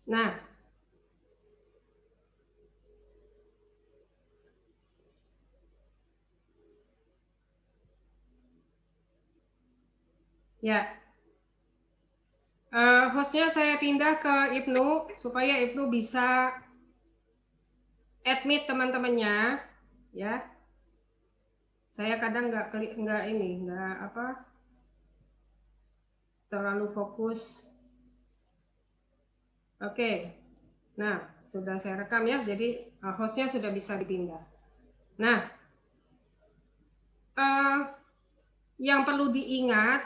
Nah, ya, hostnya saya pindah ke Ibnu supaya Ibnu bisa admit teman-temannya, ya. Saya kadang nggak apa terlalu fokus. Oke, nah sudah saya rekam ya, jadi hostnya sudah bisa dipindah. Nah, yang perlu diingat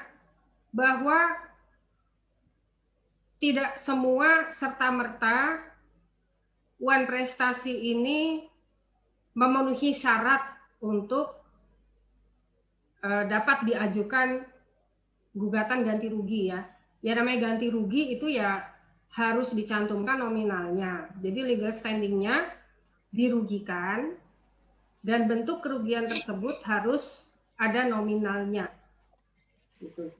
bahwa tidak semua serta-merta Wan Prestasi ini memenuhi syarat untuk dapat diajukan gugatan ganti rugi ya. Ya namanya ganti rugi itu ya harus dicantumkan nominalnya. Jadi legal standingnya dirugikan dan bentuk kerugian tersebut harus ada nominalnya. Gitu.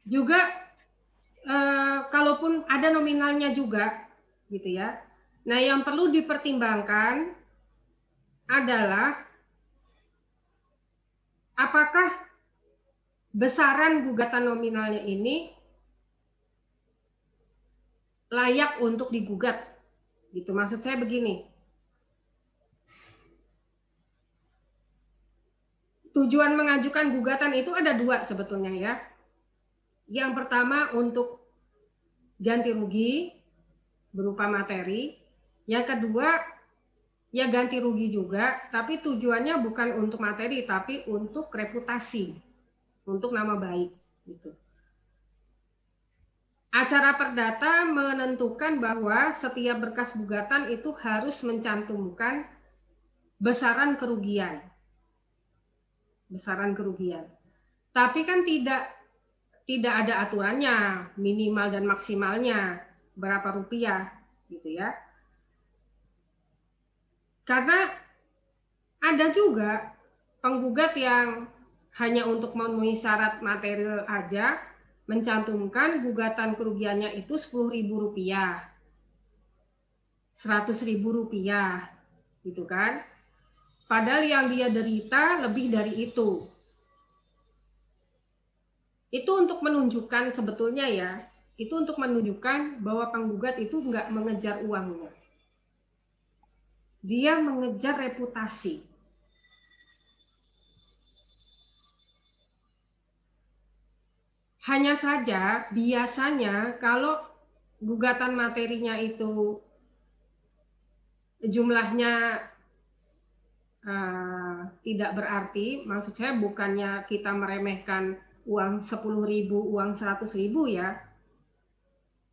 Juga kalaupun ada nominalnya juga, gitu ya. Nah, yang perlu dipertimbangkan adalah apakah besaran gugatan nominalnya ini layak untuk digugat. Gitu. Maksud saya begini. Tujuan mengajukan gugatan itu ada dua sebetulnya ya. Yang pertama untuk ganti rugi berupa materi. Yang kedua ya ganti rugi juga, tapi tujuannya bukan untuk materi, tapi untuk reputasi, untuk nama baik. Gitu. Acara perdata menentukan bahwa setiap berkas gugatan itu harus mencantumkan besaran kerugian. Besaran kerugian. Tapi kan tidak ada aturannya, minimal dan maksimalnya berapa rupiah, gitu ya. Karena ada juga penggugat yang hanya untuk memenuhi syarat material aja mencantumkan gugatan kerugiannya itu Rp10.000, Rp100.000, gitu kan? Padahal yang dia derita lebih dari itu. Itu untuk menunjukkan sebetulnya ya, itu untuk menunjukkan bahwa penggugat itu nggak mengejar uangnya. Dia mengejar reputasi. Hanya saja biasanya kalau gugatan materinya itu jumlahnya tidak berarti, maksud saya bukannya kita meremehkan uang 10.000, uang 100.000 ya.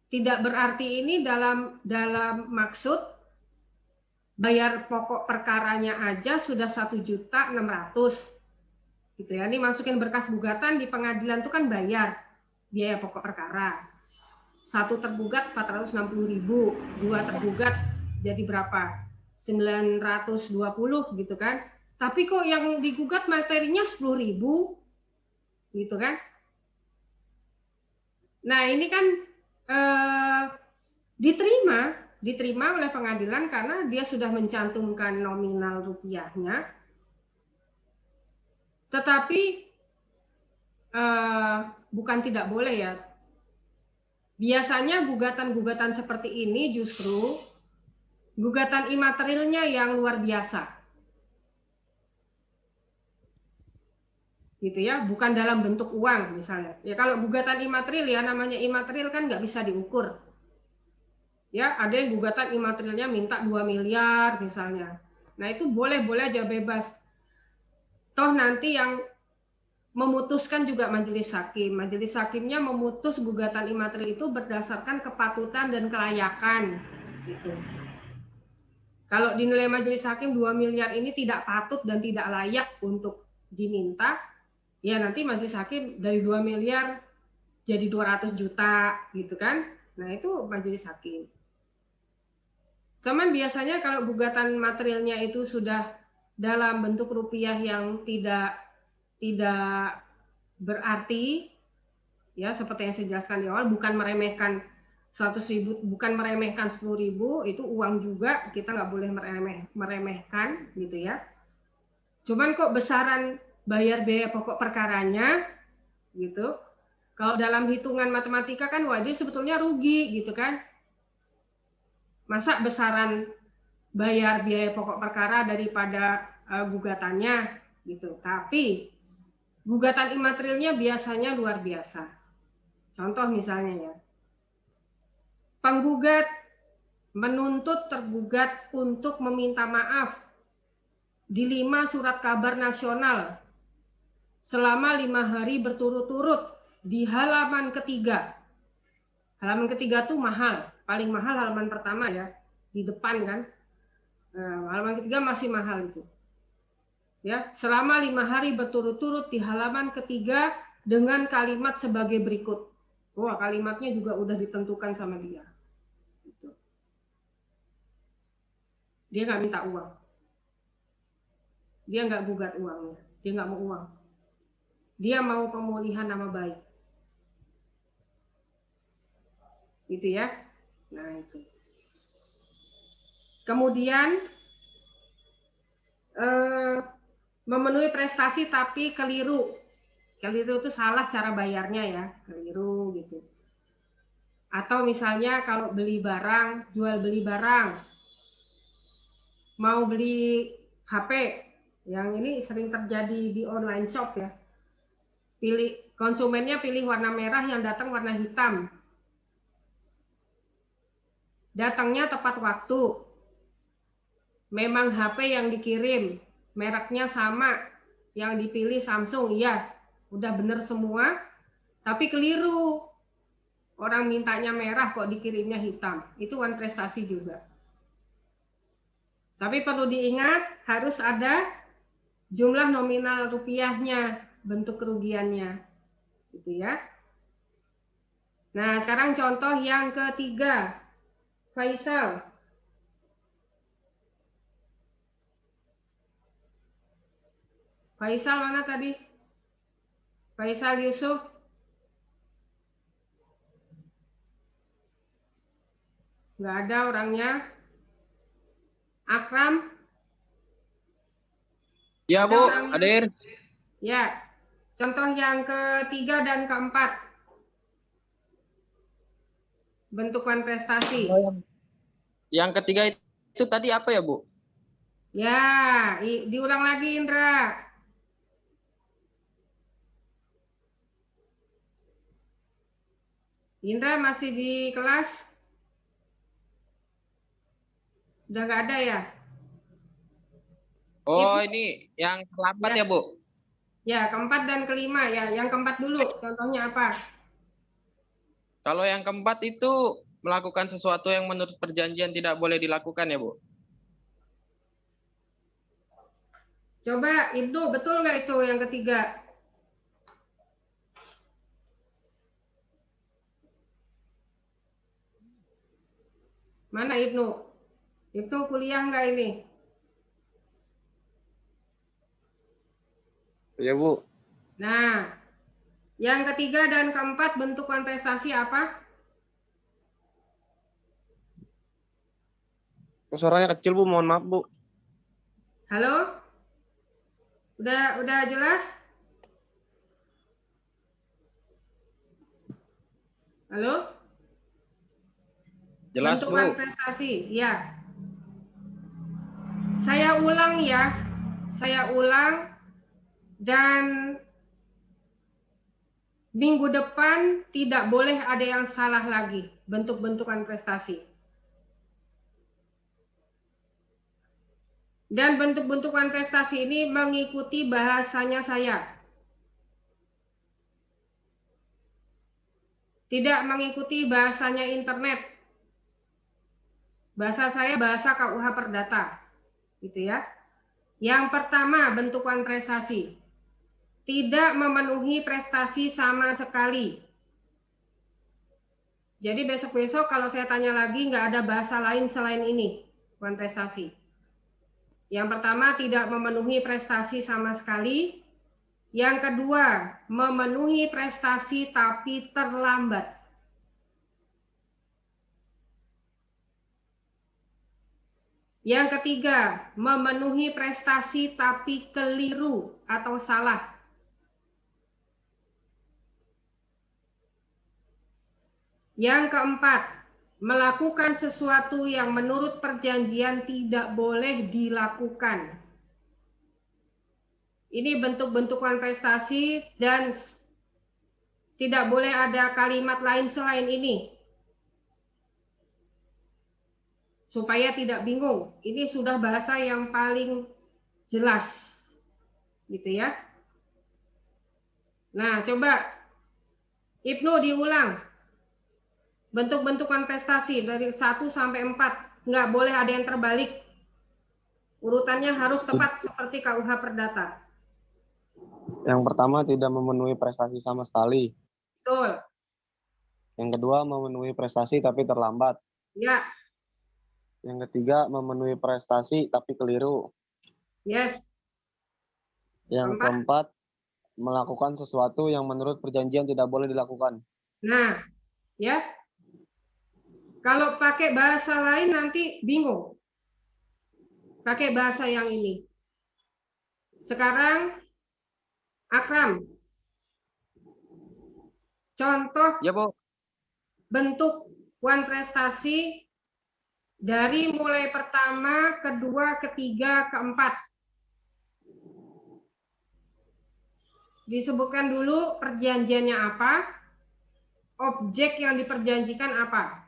Tidak berarti ini dalam maksud bayar pokok perkaranya aja sudah 1.600.000 gitu ya. Ini masukin berkas gugatan di pengadilan itu kan bayar biaya pokok perkara. Satu tergugat 460.000, dua tergugat jadi berapa? 920 gitu kan. Tapi kok yang digugat materinya 10.000 gitu kan. Nah, ini kan diterima oleh pengadilan karena dia sudah mencantumkan nominal rupiahnya. Tetapi bukan tidak boleh ya. Biasanya gugatan-gugatan seperti ini justru gugatan imaterialnya yang luar biasa. Gitu ya, bukan dalam bentuk uang misalnya. Ya kalau gugatan imaterial ya namanya imaterial kan nggak bisa diukur. Ya, ada yang gugatan imaterialnya minta 2 miliar misalnya. Nah, itu boleh-boleh aja bebas. Toh nanti yang memutuskan juga majelis hakim. Majelis hakimnya memutus gugatan imaterial itu berdasarkan kepatutan dan kelayakan. Gitu. Kalau dinilai majelis hakim 2 miliar ini tidak patut dan tidak layak untuk diminta, ya nanti majelis hakim dari 2 miliar jadi 200 juta gitu kan. Nah, itu majelis hakim. Cuman biasanya kalau gugatan materialnya itu sudah dalam bentuk rupiah yang tidak tidak berarti, ya seperti yang saya jelaskan di awal, bukan meremehkan 100.000, bukan meremehkan 10.000, itu uang juga, kita nggak boleh meremehkan gitu ya. Cuman kok besaran bayar biaya pokok perkaranya gitu, kalau dalam hitungan matematika kan wah dia sebetulnya rugi gitu kan. Masa besaran bayar biaya pokok perkara daripada gugatannya gitu. Tapi gugatan imaterialnya biasanya luar biasa. Contoh misalnya ya, penggugat menuntut tergugat untuk meminta maaf di 5 surat kabar nasional selama 5 hari berturut-turut di halaman ketiga. Halaman ketiga tuh mahal, paling mahal halaman pertama ya, di depan kan. Halaman ketiga masih mahal itu. Ya, selama 5 hari berturut-turut di halaman ketiga dengan kalimat sebagai berikut. Wah, kalimatnya juga udah ditentukan sama dia. Gitu. Dia nggak minta uang. Dia nggak gugat uangnya. Dia nggak mau uang. Dia mau pemulihan nama baik. Gitu ya. Nah, itu. Kemudian memenuhi prestasi tapi keliru. Keliru itu salah cara bayarnya ya, keliru gitu. Atau misalnya kalau beli barang, jual beli barang, mau beli HP, yang ini sering terjadi di online shop ya. Konsumennya pilih warna merah, yang datang warna hitam. Datangnya tepat waktu. Memang HP yang dikirim, mereknya sama, yang dipilih Samsung, iya, udah bener semua, tapi keliru. Orang mintanya merah kok dikirimnya hitam. Itu kan prestasi juga. Tapi perlu diingat, harus ada jumlah nominal rupiahnya, bentuk kerugiannya. Gitu ya. Nah, sekarang contoh yang ketiga. Faisal. Faisal mana tadi? Faisal Yusuf. Nggak ada orangnya. Akram. Ya, Bu, hadir. Ya. Contoh yang ketiga dan keempat. Bentukan prestasi. Yang ketiga itu tadi apa ya, Bu? Ya, diulang lagi Indra. Indra masih di kelas? Udah nggak ada ya? Oh, ini yang keempat ya, Bu? Ya, keempat dan kelima ya. Yang keempat dulu, contohnya apa? Kalau yang keempat itu melakukan sesuatu yang menurut perjanjian tidak boleh dilakukan ya, Bu? Coba Ibnu, betul nggak itu yang ketiga? Mana Ibnu? Ibnu kuliah nggak ini? Ya, Bu. Nah, yang ketiga dan keempat bentukan prestasi apa? Suaranya kecil, Bu. Mohon maaf, Bu. Halo? Udah jelas? Halo? Jelas, Bentukan Bu. prestasi, ya. Saya ulang ya. Saya ulang dan minggu depan tidak boleh ada yang salah lagi bentuk-bentukan prestasi. Dan bentuk-bentukan prestasi ini mengikuti bahasanya saya. Tidak mengikuti bahasanya internet. Bahasa saya bahasa KUH Perdata. Gitu ya. Yang pertama, bentukan prestasi. Tidak memenuhi prestasi sama sekali. Jadi besok-besok kalau saya tanya lagi nggak ada bahasa lain selain ini, bukan prestasi. Yang pertama, tidak memenuhi prestasi sama sekali. Yang kedua, memenuhi prestasi tapi terlambat. Yang ketiga, memenuhi prestasi tapi keliru atau salah. Yang keempat, melakukan sesuatu yang menurut perjanjian tidak boleh dilakukan. Ini bentuk-bentukan prestasi dan tidak boleh ada kalimat lain selain ini. Supaya tidak bingung. Ini sudah bahasa yang paling jelas. Gitu ya. Nah, coba Ibnu diulang. Bentuk-bentukan prestasi dari 1 sampai 4. Nggak boleh ada yang terbalik. Urutannya harus tepat seperti KUH Perdata. Yang pertama tidak memenuhi prestasi sama sekali. Betul. Yang kedua memenuhi prestasi tapi terlambat. Ya. Yang ketiga memenuhi prestasi tapi keliru. Yes. Yang keempat melakukan sesuatu yang menurut perjanjian tidak boleh dilakukan. Nah, ya. Kalau pakai bahasa lain nanti bingung. Pakai bahasa yang ini. Sekarang Akram. Contoh Ya, Bu. bentuk wan prestasi dari mulai pertama, kedua, ketiga, keempat. Disebutkan dulu perjanjiannya apa, objek yang diperjanjikan apa.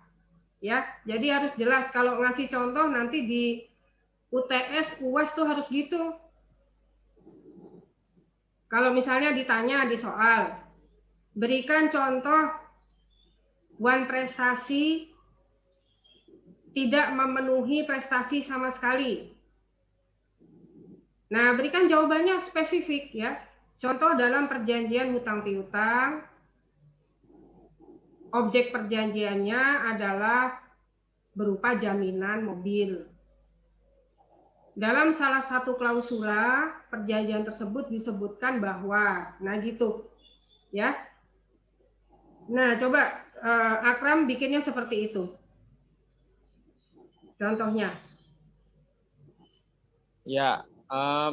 Ya, jadi harus jelas. Kalau ngasih contoh nanti di UTS, UAS tuh harus gitu. Kalau misalnya ditanya di soal, berikan contoh wan prestasi tidak memenuhi prestasi sama sekali. Nah, berikan jawabannya spesifik ya. Contoh dalam perjanjian hutang piutang, objek perjanjiannya adalah berupa jaminan mobil. Dalam salah satu klausula perjanjian tersebut disebutkan bahwa, nah gitu, ya. Nah, coba Akram bikinnya seperti itu. Contohnya. Ya,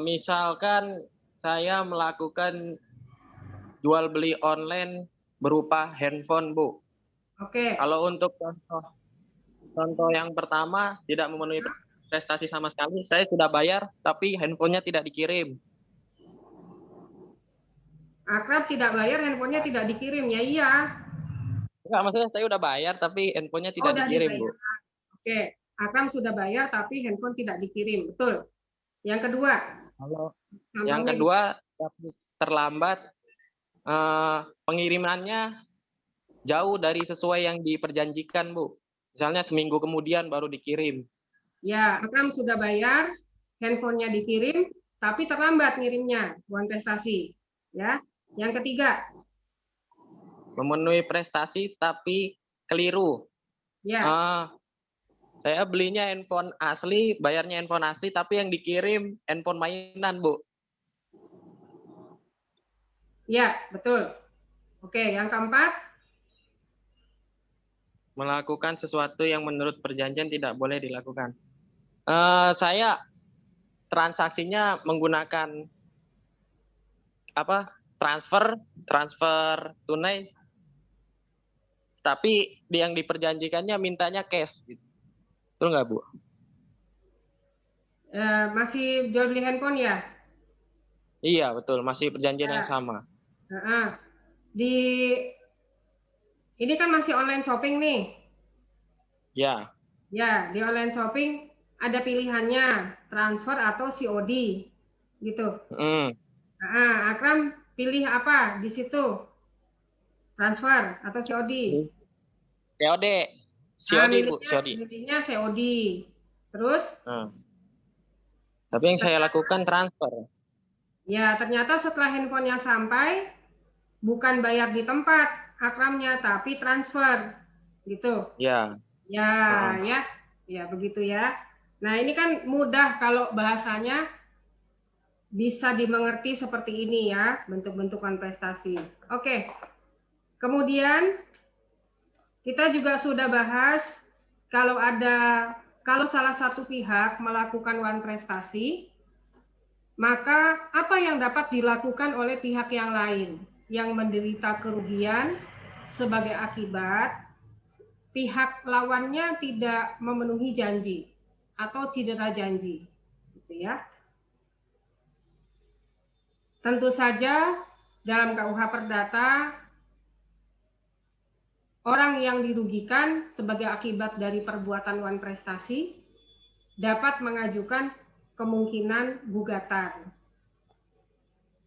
misalkan saya melakukan jual beli online berupa handphone, Bu. Oke. Kalau untuk contoh yang pertama tidak memenuhi prestasi sama sekali, saya sudah bayar tapi handphonenya tidak dikirim. Akrab tidak bayar, handphonenya tidak dikirim. Ya iya. Enggak, maksudnya saya udah bayar tapi handphonenya tidak Udah dikirim, dibayar. Bu. Oke. Akram sudah bayar tapi handphone tidak dikirim. Betul. Yang kedua. Kalau Contohnya yang kedua terlambat, pengirimannya jauh dari sesuai yang diperjanjikan, Bu. Misalnya seminggu kemudian baru dikirim. Ya, Akram sudah bayar, handphonenya dikirim, tapi terlambat ngirimnya, uang prestasi. Ya, yang ketiga. Memenuhi prestasi tapi keliru. Ya. Saya belinya handphone asli, bayarnya handphone asli, tapi yang dikirim handphone mainan, Bu. Ya, betul. Oke, yang keempat. Melakukan sesuatu yang menurut perjanjian tidak boleh dilakukan. Saya transaksinya menggunakan transfer tunai, tapi yang diperjanjikannya mintanya cash. Betul nggak, Bu? Masih jual beli handphone ya? Iya, betul. Masih perjanjian yang sama. Ini kan masih online shopping nih. Ya. Ya, di online shopping ada pilihannya transfer atau COD, gitu. Akram pilih apa di situ? Transfer atau COD? COD. COD, Bu. COD. Milihnya COD. Terus? Tapi yang saya lakukan transfer. Ya, ternyata setelah handphonenya sampai, bukan bayar di tempat Akramnya, tapi transfer, gitu. Ya. Ya begitu ya. Nah, ini kan mudah kalau bahasanya bisa dimengerti seperti ini ya, bentuk-bentuk wan prestasi. Oke. Kemudian kita juga sudah bahas kalau salah satu pihak melakukan wan prestasi, maka apa yang dapat dilakukan oleh pihak yang lain yang menderita kerugian sebagai akibat pihak lawannya tidak memenuhi janji atau cedera janji, gitu ya. Tentu saja dalam KUH Perdata, orang yang dirugikan sebagai akibat dari perbuatan wan prestasi dapat mengajukan kemungkinan gugatan.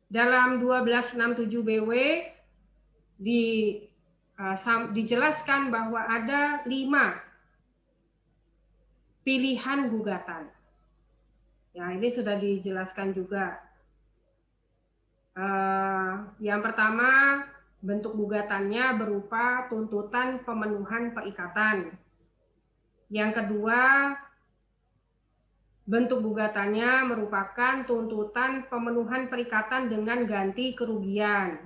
Dalam 1267 BW dijelaskan bahwa ada 5 pilihan gugatan. Ya, ini sudah dijelaskan juga. Yang pertama, bentuk gugatannya berupa tuntutan pemenuhan perikatan. Yang kedua, bentuk gugatannya merupakan tuntutan pemenuhan perikatan dengan ganti kerugian.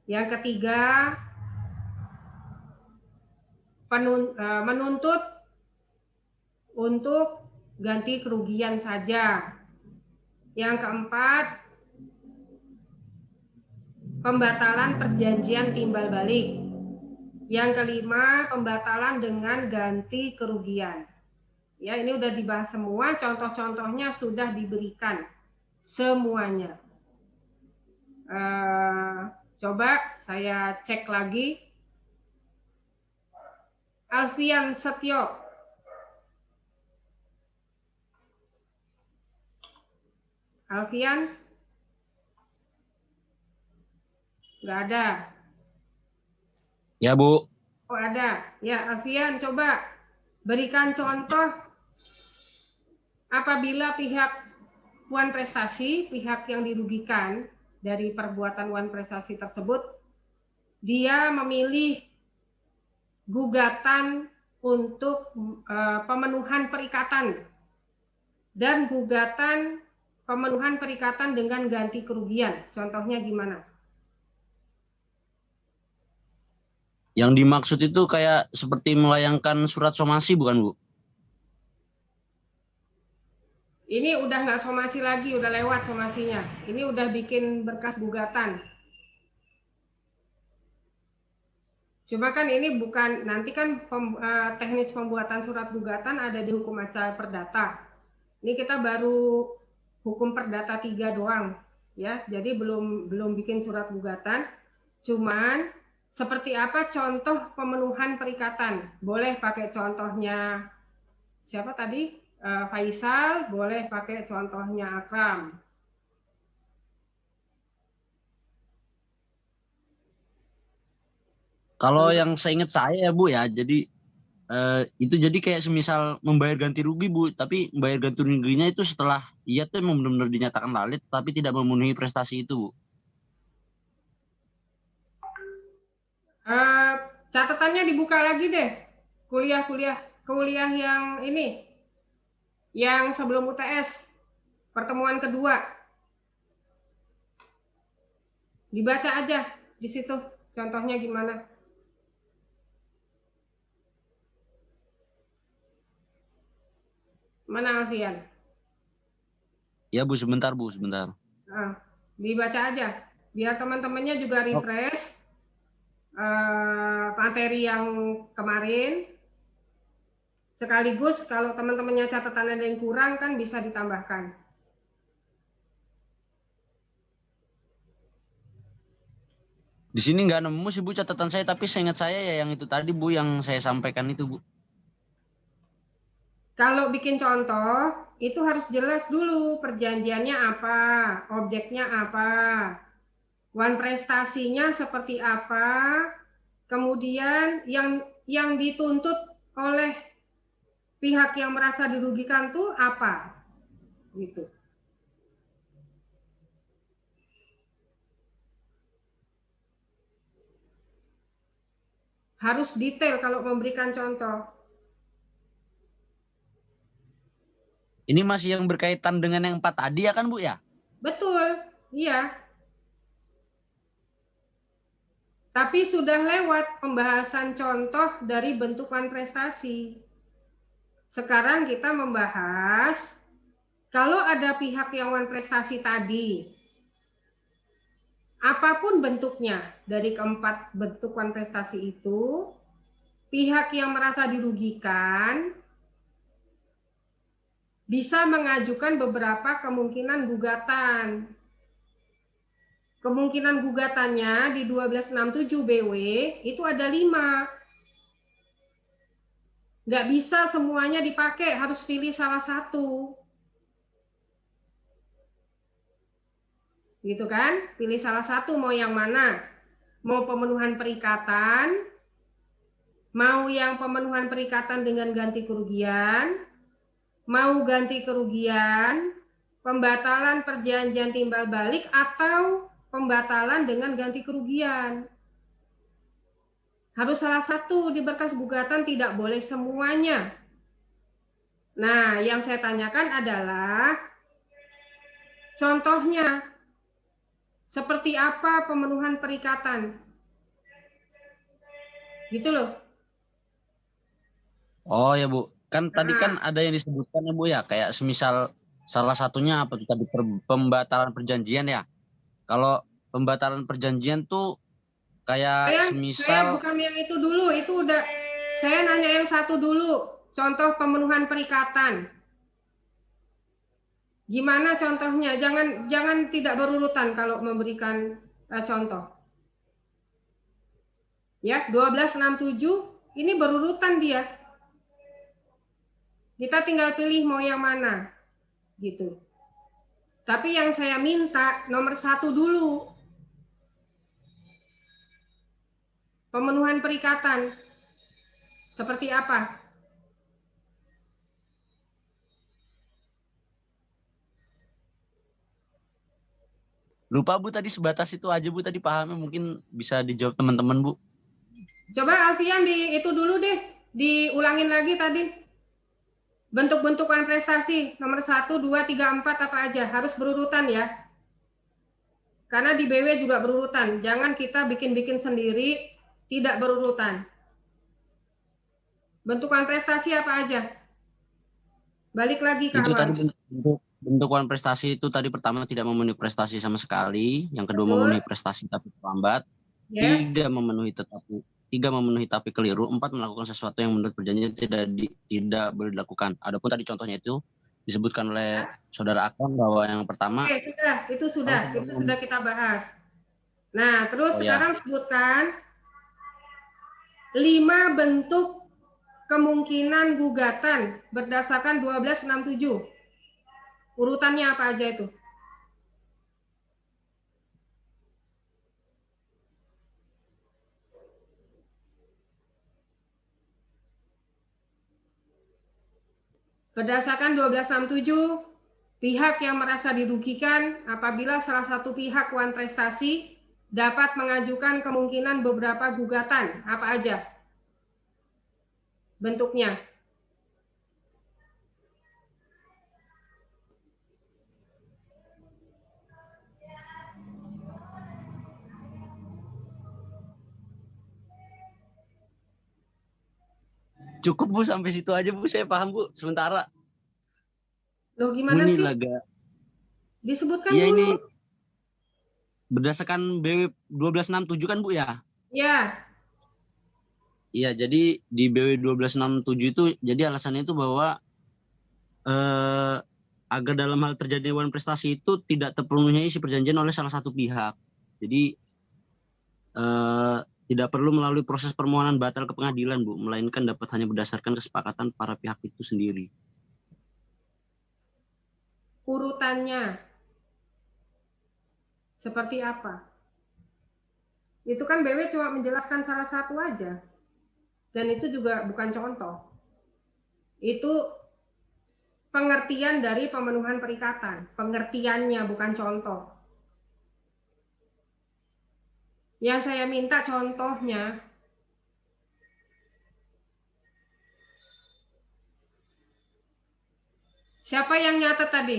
Yang ketiga, menuntut untuk ganti kerugian saja. Yang keempat, pembatalan perjanjian timbal balik. Yang kelima, pembatalan dengan ganti kerugian. Ya, ini udah dibahas semua, contoh-contohnya sudah diberikan semuanya. Coba saya cek lagi. Alfian Setio. Alfian? Nggak ada. Ya, Bu. Oh, ada. Ya, Alfian, coba berikan contoh apabila pihak wan prestasi, pihak yang dirugikan dari perbuatan wan prestasi tersebut, dia memilih gugatan untuk pemenuhan perikatan dan gugatan pemenuhan perikatan dengan ganti kerugian. Contohnya gimana? Yang dimaksud itu kayak seperti melayangkan surat somasi, bukan, Bu? Ini udah nggak somasi lagi, udah lewat somasinya. Ini udah bikin berkas gugatan. Cuma kan ini bukan, nanti kan teknis pembuatan surat gugatan ada di hukum acara perdata. Ini kita baru hukum perdata 3 doang, ya. Jadi belum bikin surat gugatan. Cuman seperti apa contoh pemenuhan perikatan? Boleh pakai contohnya siapa tadi? Faisal, boleh pakai contohnya Akram. Kalau yang seingat saya ya, Bu ya, jadi itu jadi kayak semisal membayar ganti rugi, Bu, tapi membayar ganti ruginya itu setelah ia tuh memang benar-benar dinyatakan valid tapi tidak memenuhi prestasi itu, Bu. Catatannya dibuka lagi deh. Kuliah yang ini, yang sebelum UTS, pertemuan kedua. Dibaca aja di situ, contohnya gimana. Mana Alfian? Ya, Bu, sebentar, Bu, sebentar. Dibaca aja, biar teman-temannya juga refresh materi yang kemarin. Sekaligus kalau teman-temannya catatan ada yang kurang kan bisa ditambahkan. Di sini nggak nemu sih, Bu, catatan saya, tapi seingat saya ya yang itu tadi, Bu, yang saya sampaikan itu, Bu. Kalau bikin contoh, itu harus jelas dulu perjanjiannya apa, objeknya apa, wan prestasinya seperti apa, kemudian yang dituntut oleh pihak yang merasa dirugikan tuh apa, gitu. Harus detail kalau memberikan contoh. Ini masih yang berkaitan dengan yang 4 tadi ya kan, Bu ya? Betul, iya. Tapi sudah lewat pembahasan contoh dari bentukan prestasi. Sekarang kita membahas kalau ada pihak yang wan prestasi tadi, apapun bentuknya dari keempat bentuk wan prestasi itu, pihak yang merasa dirugikan bisa mengajukan beberapa kemungkinan gugatan. Kemungkinan gugatannya di 1267 BW itu ada 5. Nggak bisa semuanya dipakai, harus pilih salah satu. Gitu kan? Pilih salah satu, mau yang mana? Mau pemenuhan perikatan, mau yang pemenuhan perikatan dengan ganti kerugian, mau ganti kerugian, pembatalan perjanjian timbal balik, atau pembatalan dengan ganti kerugian. Harus salah satu di berkas gugatan, tidak boleh semuanya. Nah, yang saya tanyakan adalah contohnya seperti apa pemenuhan perikatan. Gitu loh. Oh ya Bu, kan tadi kan Nah, ada yang disebutkan ya Bu ya, kayak semisal salah satunya apa tuh tadi pembatalan perjanjian ya. Kalau pembatalan perjanjian tuh kayak saya semisal, bukan yang itu dulu, itu udah saya nanya yang satu dulu. Contoh pemenuhan perikatan. Gimana contohnya? Jangan tidak berurutan kalau memberikan contoh. Ya, 1267 ini berurutan dia. Kita tinggal pilih mau yang mana, gitu. Tapi yang saya minta nomor 1 dulu, pemenuhan perikatan. Seperti apa? lupa Bu tadi sebatas itu aja Bu tadi pahamnya, mungkin bisa dijawab teman-teman Bu. Coba Alfian itu dulu deh, diulangin lagi tadi. Bentuk-bentukan prestasi nomor 1, 2, 3, 4 apa aja, harus berurutan ya. Karena di BW juga berurutan, jangan kita bikin-bikin sendiri, tidak berurutan. Bentukan prestasi apa aja? Balik lagi ke Itu tadi awal. bentukan prestasi itu tadi pertama tidak memenuhi prestasi sama sekali, yang kedua Betul? memenuhi prestasi tapi terlambat, Yes. tiga memenuhi tapi keliru, 4 melakukan sesuatu yang menurut perjanjian tidak boleh dilakukan. Adapun tadi contohnya itu disebutkan oleh saudara Akram bahwa yang pertama, Oke, sudah, itu kalau sudah, tidak itu sudah memenuhi- kita bahas. Nah, terus oh ya, sekarang sebutkan 5 bentuk kemungkinan gugatan berdasarkan 1267. Urutannya apa aja itu? Berdasarkan 1267, pihak yang merasa dirugikan apabila salah satu pihak wan prestasi dapat mengajukan kemungkinan beberapa gugatan. Apa aja bentuknya? cukup Bu sampai situ aja Bu, saya paham Bu. Sementara Loh, Bu gimana ini sih? laga, Disebutkan iya dulu. ini berdasarkan BW 1267 kan Bu ya? Ya, Iya, jadi di BW 1267 itu jadi alasannya itu bahwa agar dalam hal terjadi wan prestasi itu tidak terpenuhinya isi perjanjian oleh salah satu pihak. Jadi tidak perlu melalui proses permohonan batal ke pengadilan, Bu, melainkan dapat hanya berdasarkan kesepakatan para pihak itu sendiri. urutannya seperti apa? Itu kan BW cuma menjelaskan salah satu aja. Dan itu juga bukan contoh. Itu pengertian dari pemenuhan perikatan. Pengertiannya bukan contoh. Yang saya minta contohnya. Siapa yang nyatet tadi?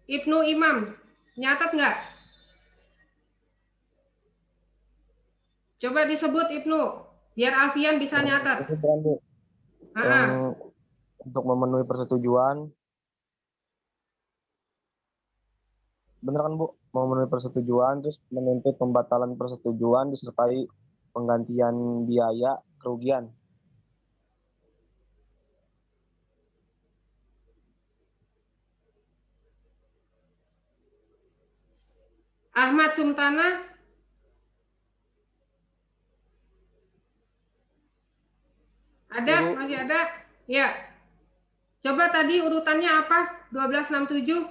Ibnu Imam. Nyatat nggak? Coba disebut Ibnu, biar Alfian bisa nyatat. Itu bukan, Bu. Yang Ah, untuk memenuhi persetujuan, bener kan Bu? Memenuhi persetujuan, terus menuntut pembatalan persetujuan disertai penggantian biaya kerugian. Ahmad Sumtana, ada? Ya, Bu. Masih ada? Ya. Coba tadi urutannya apa? 1267.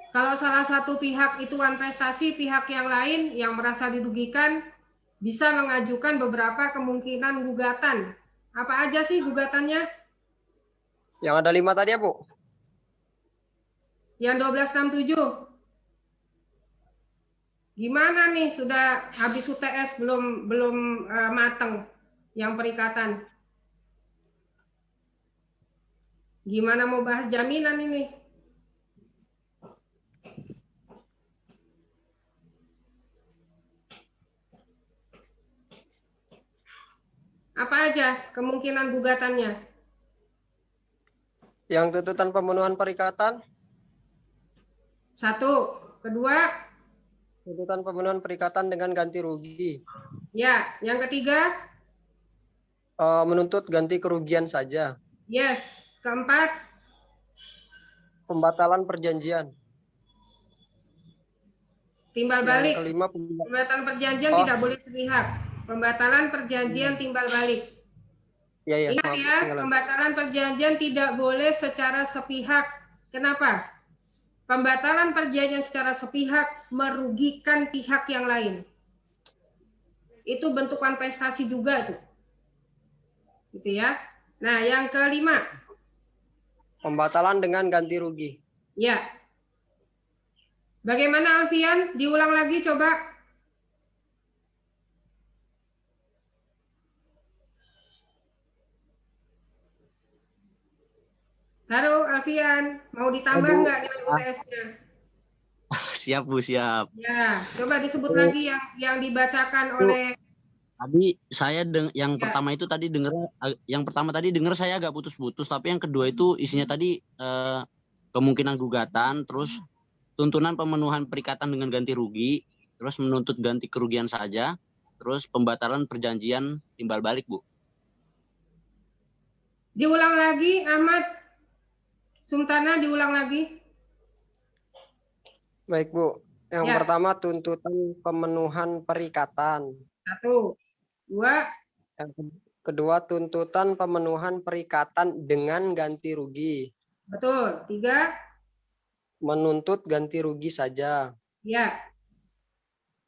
Kalau salah satu pihak itu prestasi, pihak yang lain yang merasa dirugikan bisa mengajukan beberapa kemungkinan gugatan. Apa aja sih gugatannya? Yang ada 5 tadi ya, Bu? Yang 1267. Gimana nih, sudah habis UTS belum mateng yang perikatan? Gimana mau bahas jaminan ini? Apa aja kemungkinan gugatannya? Yang tuntutan pemenuhan perikatan, Satu. Kedua, tuntutan pemenuhan perikatan dengan ganti rugi. ya. Yang ketiga, Menuntut ganti kerugian saja. yes. Keempat, Pembatalan perjanjian. timbal Yang balik. kelima, Pembatalan perjanjian Oh. tidak boleh sepihak. Pembatalan perjanjian timbal balik. ya, Ingat maaf, ya, ketinggalan. pembatalan perjanjian tidak boleh secara sepihak. Kenapa? Pembatalan perjanjian secara sepihak merugikan pihak yang lain. Itu bentukan prestasi juga tuh. Gitu ya. Nah, yang kelima. Pembatalan dengan ganti rugi. Ya. Bagaimana Alfian? Diulang lagi coba. Halo Alfian, mau ditambah nggak nilai UTS-nya? Siap Bu, siap. Ya, coba disebut lagi yang dibacakan oleh. Tadi saya yang Ya. pertama itu tadi yang pertama tadi dengar saya agak putus-putus, tapi yang kedua itu isinya tadi kemungkinan gugatan, terus tuntunan pemenuhan perikatan dengan ganti rugi, terus menuntut ganti kerugian saja, terus pembatalan perjanjian timbal balik, Bu. Diulang lagi, Ahmad Sumtana, diulang lagi. Baik, Bu. Yang Ya. pertama, tuntutan pemenuhan perikatan. Satu, dua, Yang kedua, tuntutan pemenuhan perikatan dengan ganti rugi. betul. Tiga, Menuntut ganti rugi saja. ya,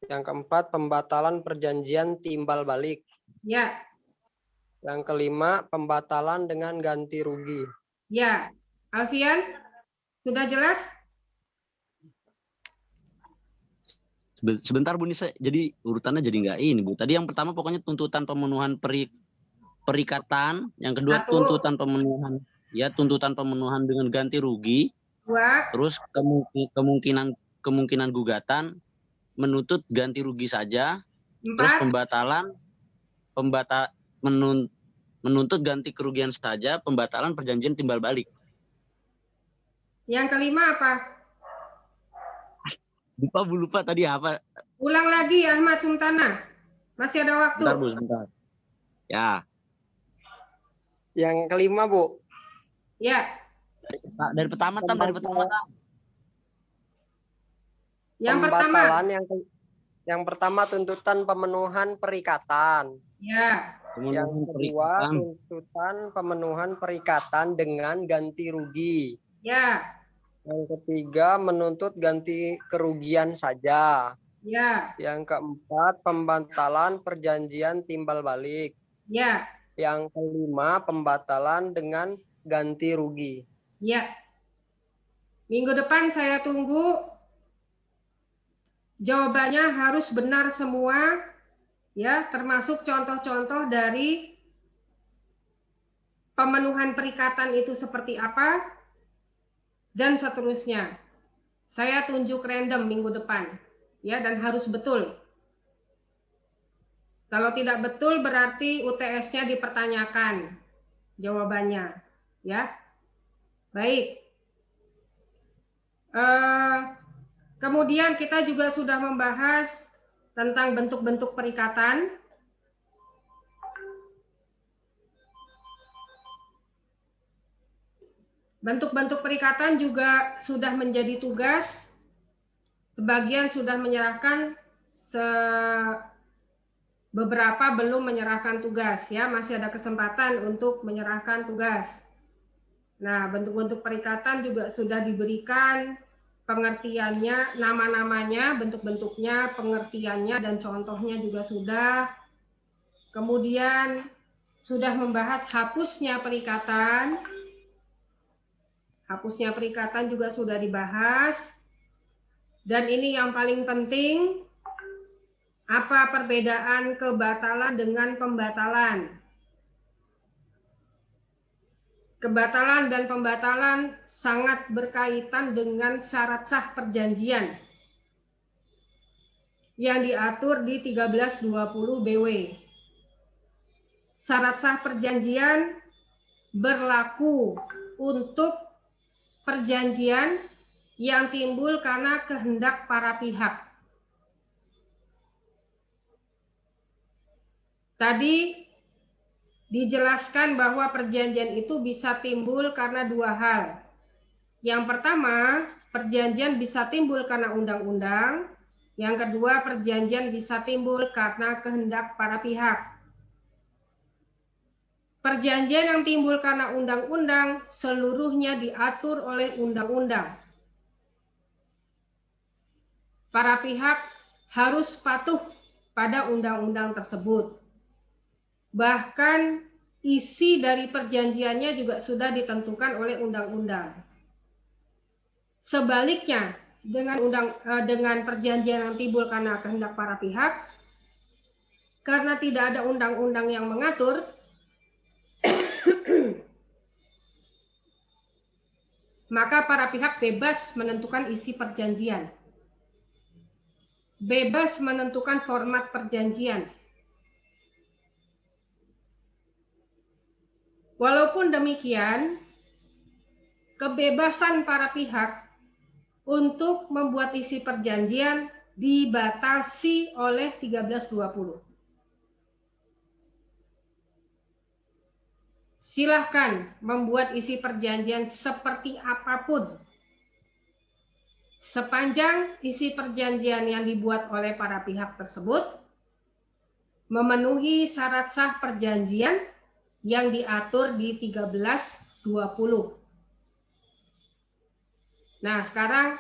Yang keempat, pembatalan perjanjian timbal balik. ya, Yang kelima, pembatalan dengan ganti rugi. ya. Alfian, sudah jelas? Sebentar Bu Nisa, jadi urutannya jadi nggak ini Bu. Tadi yang pertama pokoknya tuntutan pemenuhan perikatan, yang kedua Satu. tuntutan pemenuhan dengan ganti rugi, Dua, terus kemungkinan gugatan, menuntut ganti rugi saja, terus empat, menuntut ganti kerugian saja, pembatalan perjanjian timbal balik. yang kelima apa? Lupa tadi apa? Ulang lagi Ahmad Sumtana. Masih ada waktu. Bentar Bu, sebentar. Ya. Yang kelima, Bu. Ya. Dari pertama Tam. Yang Pembatalan pertama. yang pertama tuntutan pemenuhan perikatan. Ya. Yang kedua, tuntutan pemenuhan perikatan dengan ganti rugi. Ya. Yang ketiga, menuntut ganti kerugian saja. Ya. Yang keempat, pembatalan perjanjian timbal balik. Ya. Yang kelima, pembatalan dengan ganti rugi. Ya. Minggu depan saya tunggu jawabannya harus benar semua, ya, termasuk contoh-contoh dari pemenuhan perikatan itu seperti apa, dan seterusnya. Saya tunjuk random minggu depan, ya, dan harus betul. Kalau tidak betul berarti UTS-nya dipertanyakan jawabannya, ya. Baik. Kemudian kita juga sudah membahas tentang bentuk-bentuk perikatan. Bentuk-bentuk perikatan juga sudah menjadi tugas. Sebagian sudah menyerahkan, beberapa belum menyerahkan tugas, ya, masih ada kesempatan untuk menyerahkan tugas. Nah, bentuk-bentuk perikatan juga sudah diberikan pengertiannya, nama-namanya, bentuk-bentuknya, pengertiannya, dan contohnya juga sudah. Kemudian sudah membahas hapusnya perikatan. Hapusnya perikatan juga sudah dibahas. Dan ini yang paling penting, apa perbedaan kebatalan dengan pembatalan? Kebatalan dan pembatalan sangat berkaitan dengan syarat sah perjanjian yang diatur di 1320 BW. Syarat sah perjanjian berlaku untuk perjanjian yang timbul karena kehendak para pihak. Tadi dijelaskan bahwa perjanjian itu bisa timbul karena dua hal. Yang pertama, perjanjian bisa timbul karena undang-undang. Yang kedua, perjanjian bisa timbul karena kehendak para pihak. Perjanjian yang timbul karena undang-undang seluruhnya diatur oleh undang-undang. Para pihak harus patuh pada undang-undang tersebut. Bahkan isi dari perjanjiannya juga sudah ditentukan oleh undang-undang. Sebaliknya, dengan perjanjian yang timbul karena kehendak para pihak, karena tidak ada undang-undang yang mengatur, maka para pihak bebas menentukan isi perjanjian. Bebas menentukan format perjanjian. Walaupun demikian, kebebasan para pihak untuk membuat isi perjanjian dibatasi oleh 1320. Silahkan membuat isi perjanjian seperti apapun. Sepanjang isi perjanjian yang dibuat oleh para pihak tersebut memenuhi syarat sah perjanjian yang diatur di 1320. Nah, sekarang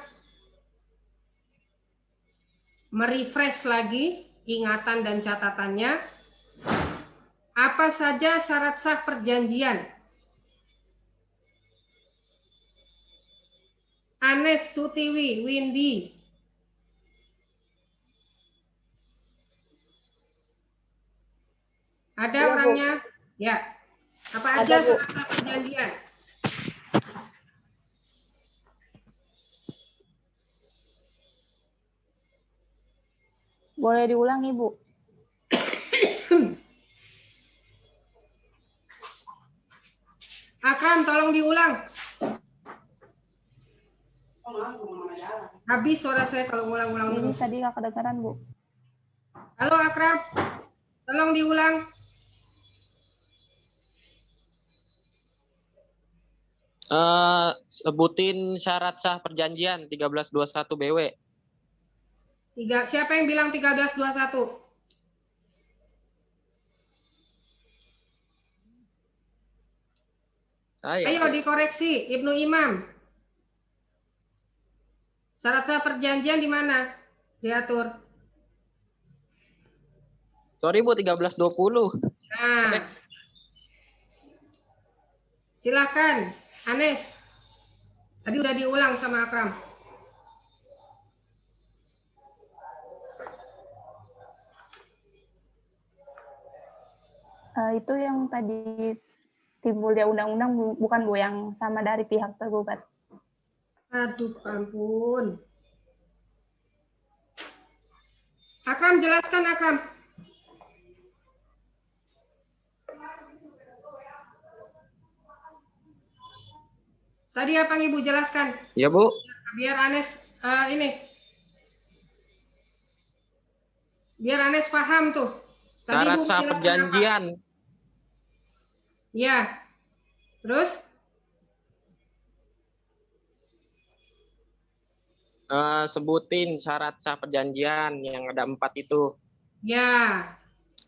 merefresh lagi ingatan dan catatannya. Apa saja syarat sah perjanjian? Anes, Sutiwi, Windy. Ada orangnya? Ya. Apa aja syarat sah perjanjian? Boleh diulang, Ibu? Akram, tolong diulang. Habis suara saya kalau ulang-ulang Ini terus. tadi nggak kedengaran, Bu. Halo Akram, tolong diulang. Sebutin syarat sah perjanjian 1321 BW. Siapa yang bilang 1321? Ayo dikoreksi, Ibnu Imam. Syarat sah perjanjian di mana diatur? Sorry Bu, 1320. Nah, silakan, Anes. Tadi udah diulang sama Akram. Itu yang tadi timbul di undang-undang, bukan Bu, yang sama dari pihak tergugat. Aduh, ampun. Akram, jelaskan Akram. Tadi apa Ibu jelaskan? Ya Bu, Biar Anes ini. Biar Anes paham tuh. Tadi syarat Ibu sah menjelaskan apa? perjanjian. Ya. Terus? Sebutin syarat sah perjanjian yang ada 4 itu. Ya.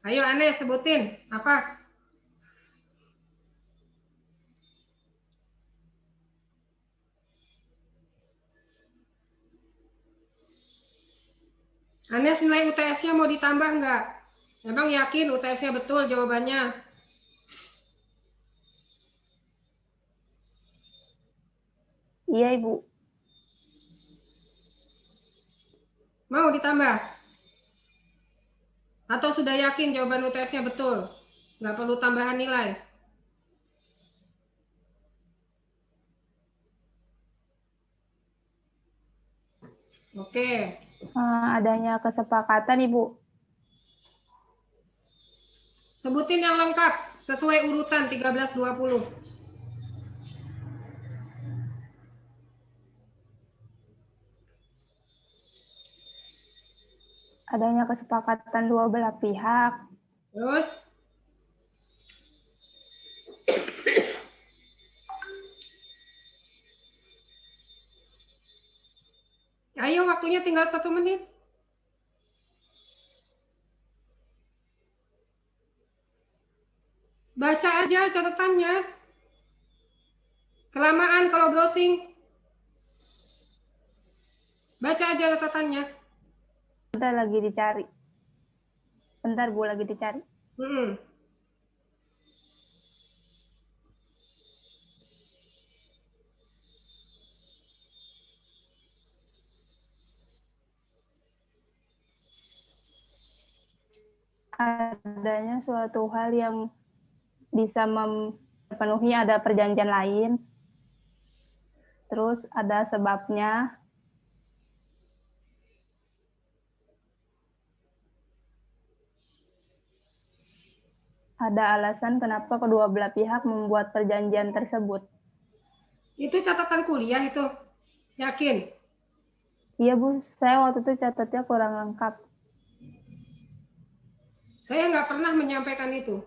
Ayo Anes sebutin. Apa? Anes nilai UTS-nya mau ditambah nggak? Emang yakin UTS-nya betul jawabannya? Iya, Ibu. Mau ditambah? Atau sudah yakin jawaban UTS-nya betul? Nggak perlu tambahan nilai? Oke. Adanya kesepakatan, Ibu. Sebutin yang lengkap sesuai urutan 13-20. Adanya kesepakatan dua belah pihak. Terus? Ayo waktunya tinggal 1 menit. Baca aja catatannya. Kelamaan kalau browsing. Baca aja catatannya. Bentar lagi dicari. Bentar, Bu, lagi dicari. Adanya suatu hal yang bisa memenuhi, ada perjanjian lain. Terus ada sebabnya. Ada alasan kenapa kedua belah pihak membuat perjanjian tersebut. Itu catatan kuliah itu. Yakin? Iya, Bu. Saya waktu itu catatnya kurang lengkap. Saya nggak pernah menyampaikan itu.